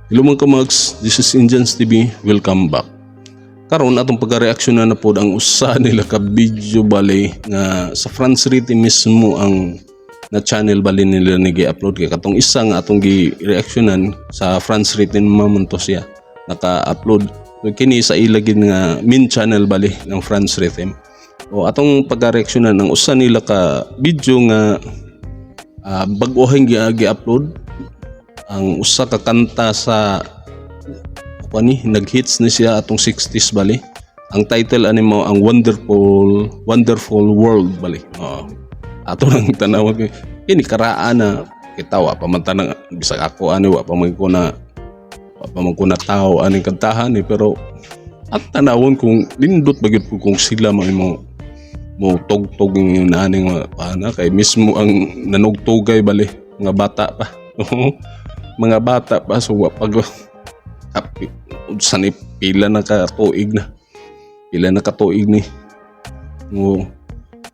Hello mga kamags, this is Indians TV, welcome back. Karon atong pagka-reaction na po ang usa nila ka video bali nga sa France Riti mismo ang na channel bali nila ni gi-upload kay katong isa nga atong gi-reactionan sa France Riti mamunto siya naka-upload. So, kini sa ilagin nga main channel bali ng France Rhythm. O atong pagka-reactionan ang usa nila ka video nga bag-ohing gi-upload ang usa ka kanta sa nag-hits ni siya atong 60s bali. Ang title ani mo ang Wonderful World bali. Ato nang tanawon kini karaan na kitawa pamantan bisag ako ani wa pa man ko na tao aning kantahan pero at tanawon kung lindot bagid po kung sila mo tugtog yung aning ana kay mismo ang nanugtugay bali mga bata pa. Mga bata pa so pag sanip pila na katuig ni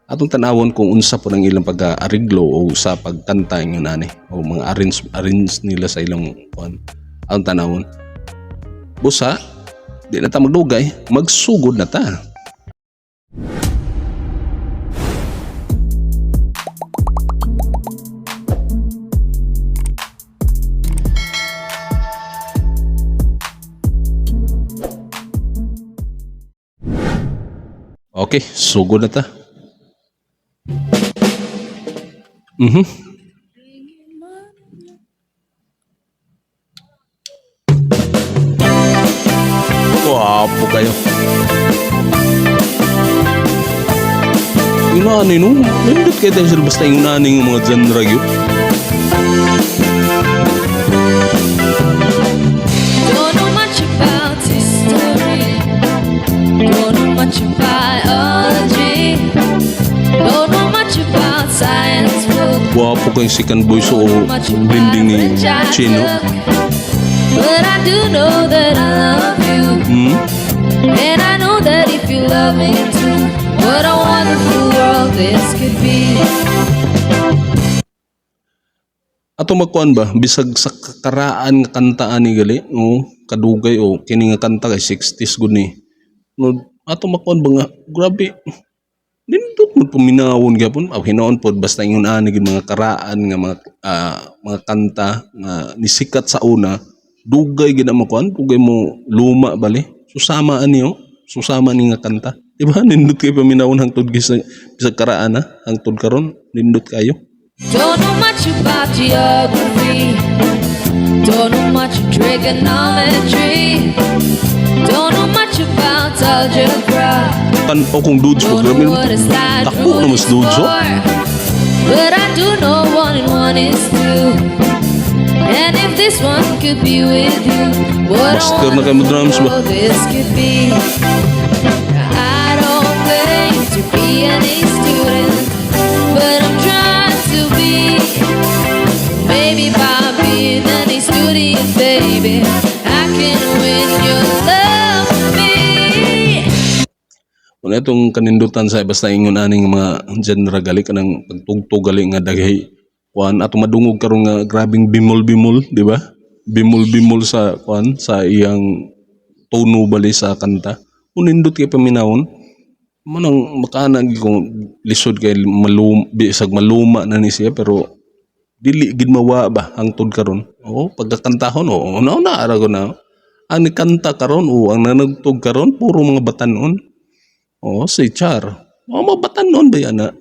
atong tanawon kung unsa po ng ilang pag-ariglo o sa pagkanta yung ani o mga arrange nila sa ilang ang tanawon busa di na ta magdugay magsugod na ta. Okay, sugod na ta. Wapo kayo. Inani no, nindot kayo tayo sila basta yung nani ng mga genre yun. Don't know much about history. Don't know much about biology. Don't know much about science book. Wapo kayong second voice o blending ni Chino. But I do know that I love you. And I know that if you love me too, what a wonderful world this could be. Ato magkuan ba bisag sa kakaraan nga kantaan ni gali no kadugay o kini nga kanta kay 60s gud ni no ato magkuan ba nga grabe nindot mo puminawon gyapon hinaon pod basta ingon ani gid mga karaan nga mga kanta nga nisikat sa una dugay gid mo kuan dugay mo luma bali susama ani susama ni nga kanta di ba nindot kay paminawon hangtod bisag karaan hangtod karon nindot kayo. Don't know much about geography. Don't know much trigonometry. Don't know much about algebra. O kung dudes po, grabe takbo na mas dudes o. But I do know 1 and 1 is 2. And if this one could be with you, what Master a na kayo mo drums ba? wonderful this could be. I don't claim to be any student, but I'm trying to be. Maybe by being any student, baby, I can win your love for me. Kung itong kanindutan sa basta ingon aning mga genre gali kanang pagtugtog gali nga daghay kuan ato madungog karon nga grabing bimol di ba? Bimol sa kuan sa iyang tono bali sa kanta. Unindot kay paminawon manang makaanag kung lisod kay bisag maluma na ni siya pero dili gid mawa ba hangtod karon. Pagkakantahon una ara ko na ang kanta karon ang nanagtog karon puro mga batanon. Si Char. Mga batanon ba yan na?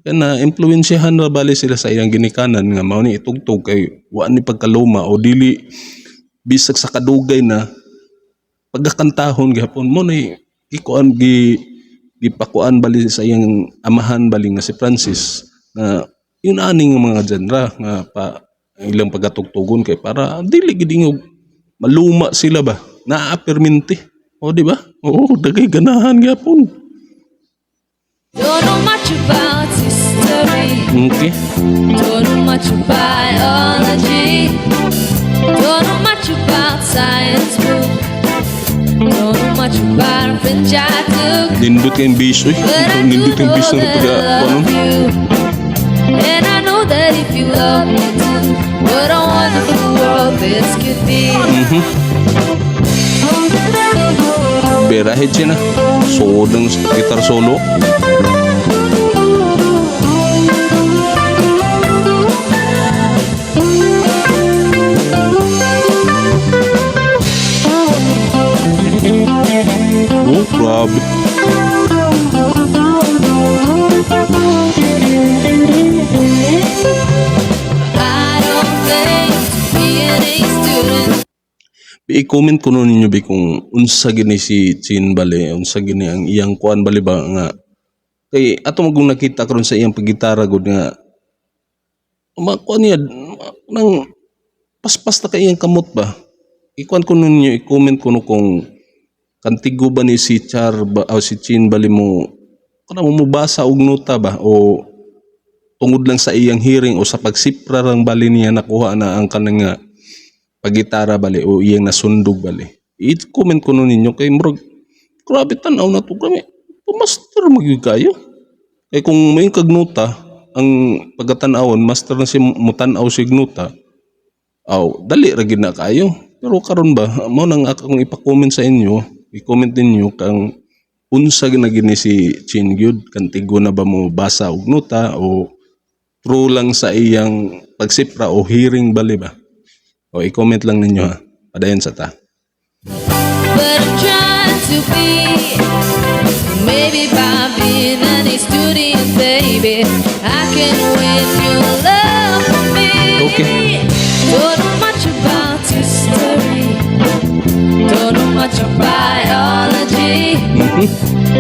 Kaya impluensyahan na bali sila sa iyang ginikanan nga mao ni itugtog kay wa ni pagkaluma o dili bisag sa kadugay na pagkakantahon gihapon mo ni ikuan gipakuan bali sa iyang amahan bali nga si Francis na yun aning mga genre nga ilang pagkatugtugon kay para dili gid maluma sila ba naaperminti di ba dagay ganahan gyapon. Don't know much about history. Okay. Don't know much about biology. Don't know much about science book. Don't know much about French I took. Nindot kayong biso nindot kayong biso na pagka And I know that if you love me too, what a wonderful world this could be. Berahit siya na. So, ng guitar solo. Oh, grabe. I don't think being a student. I-comment ko nun ninyo kung unsa gini si Chin bali, unsa gini ang iyang kuan bali ba nga. Kay ato magong nakita karon sa iyang paggitara gud nga makuan niya nang paspas na kay iyang kamot ba. I-kuan ko nun ninyo, i-comment ko no kung kantigo ba ni si Char ba, o si Chin bali mo kanang mubasa og nota ba o tungod lang sa iyang hearing o sa pagsipra rang bali niya nakuha na ang kanang nga pagitara bali o iyang nasundog bali. I-comment ko nun ninyo kay murag grabe tanaw na to kami. Master magyud kayo. Kay kung may kagnota ang pagkatanawon master na si mutanaw sig nota. Aw, dali ra gid na kayo. Pero karon ba mao nang akong ipa-comment sa inyo, i-comment ninyo kang unsa ginagini si Chin gyud, kantigo na ba mo basa og nota o true lang sa iyang pagsipra o hearing bali ba? O i-comment lang ninyo ha. Padayon sa ta. But I'm trying to be, maybe by being a student, baby, I can win your love for me. Okay. Don't know much about history, don't know much about biology,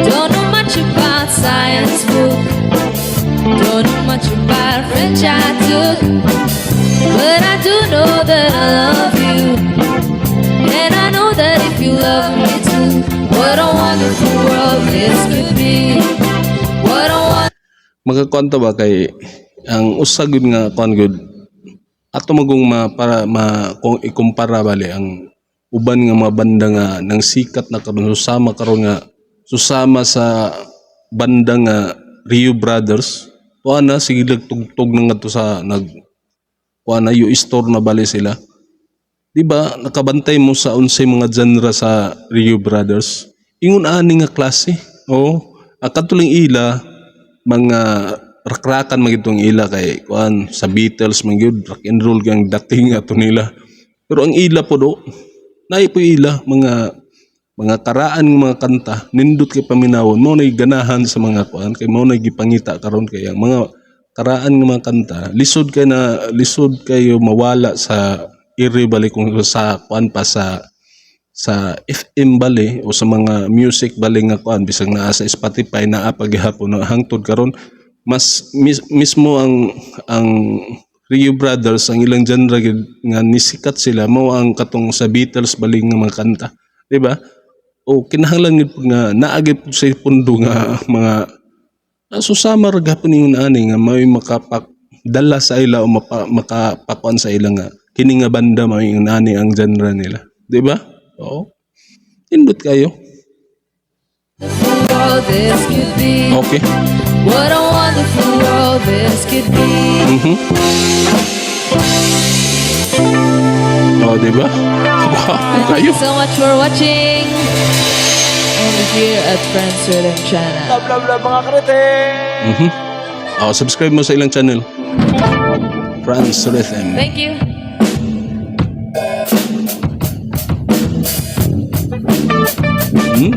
don't know much about science book, don't know much about French I took, but I do know that I love you. And I know that if you love me too, what a wonderful world this could be. What a Magkakwanta ba kay ang usa gyud nga kuan gyud ato magong para kung ikumpara bali ang uban nga mga banda nga nang sikat na karon susama sa banda nga Rio Brothers. Kuan na sige tugtog na nga to sa kuan na store na bali sila. Di ba nakabantay mo sa unsay mga genre sa Rio Brothers? Ingon ani nga klase. Oh, akatuling ila mga rakrakan magitong ila kay kuan sa Beatles man gyud rock and roll gang dating ato nila. Pero ang ila po do naay po ila mga karaan ng mga kanta nindot kay paminawon mo nay ganahan sa mga kuan kay mo nay gipangita karon kay ang mga karaan ng mga kanta lisod kayo mawala sa iri bali kung sa kuan pa sa FM bali o sa mga music bali nga kuan bisag naa sa Spotify naa paghihapon no hangtod karon mismo ang Rio Brothers ang ilang genre nga nisikat sila mao ang katong sa Beatles bali nga mga kanta, di ba? O kinahanglan gid nga naagi pud sa pundo nga mga susama ra gapon ingon ani nga may makapakdala sa ila o makapakuan sa ila nga kini nga banda may ingon ani ang genre nila, di ba? Oo. Indot kayo. world this could be. Okay. What a wonderful world this could be. Oh, di ba? Wow, kayo. Thank you so much for watching. Only here at Friends Rhythm Channel. Love, love, love mga karete! Oh, subscribe mo sa ilang channel. Franz Rhythm. Thank you.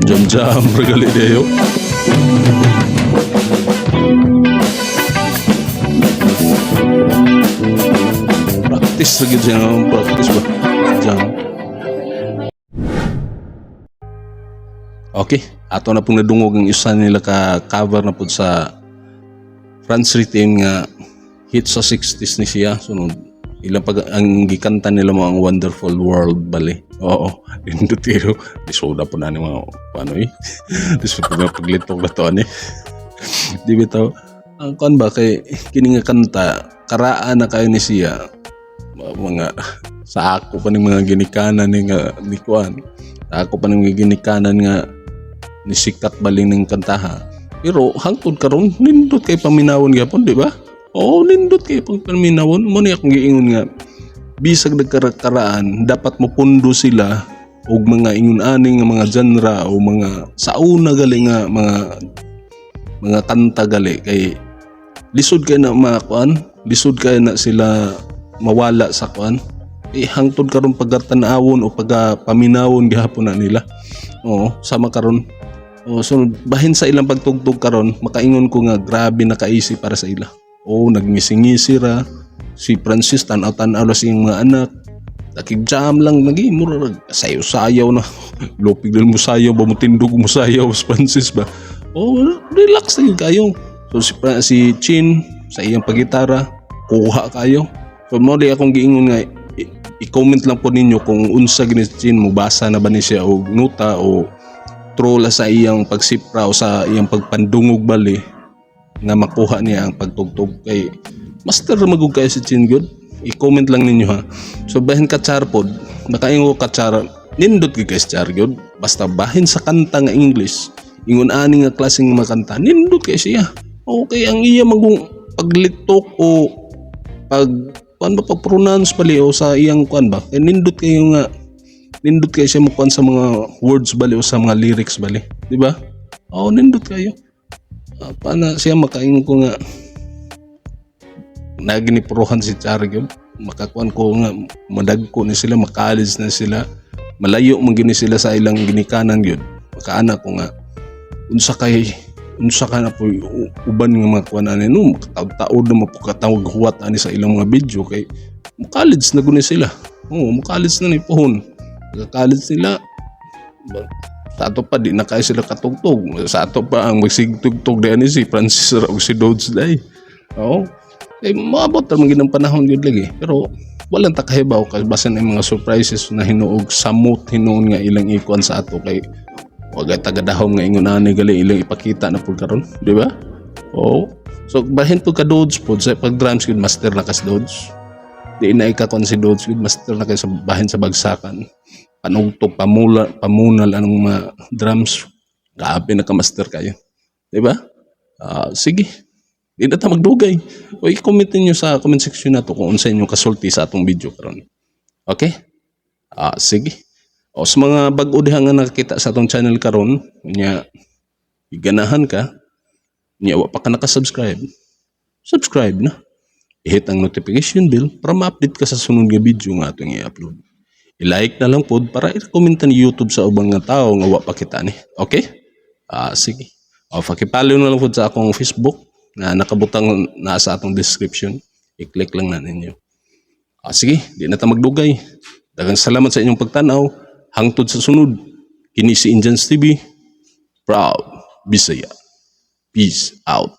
Jam-jam regali deo. Practice lagi siya ng practice ba? Jam. Okay, ato na pong nadungog ang isa nila ka cover na po sa Franz Rhythm nga hit sa 60s ni siya. Sunod ilang pag ang gikanta nila mo ang Wonderful World bali. Oo, dindot tiro. Disoda po na ni mga paano eh. Disoda po na paglitog na to ani. Di bitaw ang kan ba kay kini nga kanta karaan na kayo ni siya mga sa ako pa ng mga ginikanan ni nga ni kuan. Sa ako pa ng mga ginikanan nga ni sikat baling ng kantaha. Pero hangtod karon nindot kay paminawon gyapon, di ba? Oo, nindot kay paminawon mo ni akong giingon nga bisag nagkaraan dapat mopundo sila og mga ingon ani nga mga genre o mga sauna gali nga mga kanta gali kay lisod kay na makuan, lisod kay na sila mawala sa kuan. Hangtod karon pagkatanawon o pagpaminawon gihapon na nila. Oo, sama karon. So bahin sa ilang pagtugtog karon, makaingon ko nga grabe nakaisip para sa ila. Nagngisi-ngisi ra si Francis tanaw-tanaw siyang mga anak. Nakig-jam lang lagi murag sayaw-sayaw na. Lupig din mo sayaw ba mo tindog mo sayaw si Francis ba. Relax lang kayo. So si Chin sa iyang pagitara, kuha kayo. So mo di akong giingon nga i-comment lang po ninyo kung unsa gini si Chin, mubasa na ba ni siya og nota o trola sa iyang pagsipra o sa iyang pagpandungog bali nga makuha niya ang pagtugtog. Kay master magug kayo si Chin good. I-comment lang ninyo ha. So bahin katsar pod, makaingo katsar nindot gyud kay char good. Basta bahin sa kanta nga English, ingon ani nga klaseng mga kanta, nindot kay siya. Okay, ang iya magong paglitok o pag-pronounce bali o sa iyang kuan ba. Kay nindot kayo siya mukuan sa mga words bali o sa mga lyrics bali, di ba? Nindot kayo. Paano siya makaingon ko nga naginipuruhan si Chargyon, makakuan ko nga madagko ni sila, makalis na sila, malayo man gini sila sa ilang ginikanan gyud. Makaana ko nga unsa ka na po uban nga mga kuan ani no, taud-taud na mapukatawag huwat ani sa ilang mga video kay makalis na guni sila. Makalis na ni pohon. Nagkalis nila. Sa ato pa di na kaya sila katugtog. Sa ato pa ang magsigtugtog dahil ni si Francis o si Dodge dahi. Maabot naman ginang panahon yun lagi. Pero walang takahibaw kasi basan ang mga surprises na hinuog samot hinuon nga ilang ikuan sa ato kay wag tagadahom nga ingon ani gali ilang ipakita na pud karon, di ba? So bahin pud ka Dodge pud sa pag drums gud master na kas Dodge. Di na ikakon si Dodge gud master na kay sa bahin sa bagsakan. Panugtog pamunal anong mga drums. Grabe na ka master kayo. Di ba? Sige. Di na ta magdugay. I-comment niyo sa comment section na to kung unsa inyo kasulti sa atong video karon. Okay? Sige. Sa mga bag-o diha nga nakakita sa atong channel karon, nya iganahan ka, nya wa pa ka naka-subscribe. Subscribe na. I-hit ang notification bell para ma-update ka sa sunod nga video nga atong i-upload. I-like na lang pod para i-comment ni YouTube sa ubang nga tao nga wa pa kita ni. Okay? Sige. Pakipollow na lang pod sa akong Facebook na nakabutang na sa atong description. I-click lang na ninyo. Sige, di na ta magdugay. Daghang salamat sa inyong pagtanaw. Hangtod sa sunod. Kini si Indians TV. Proud Bisaya. Peace out.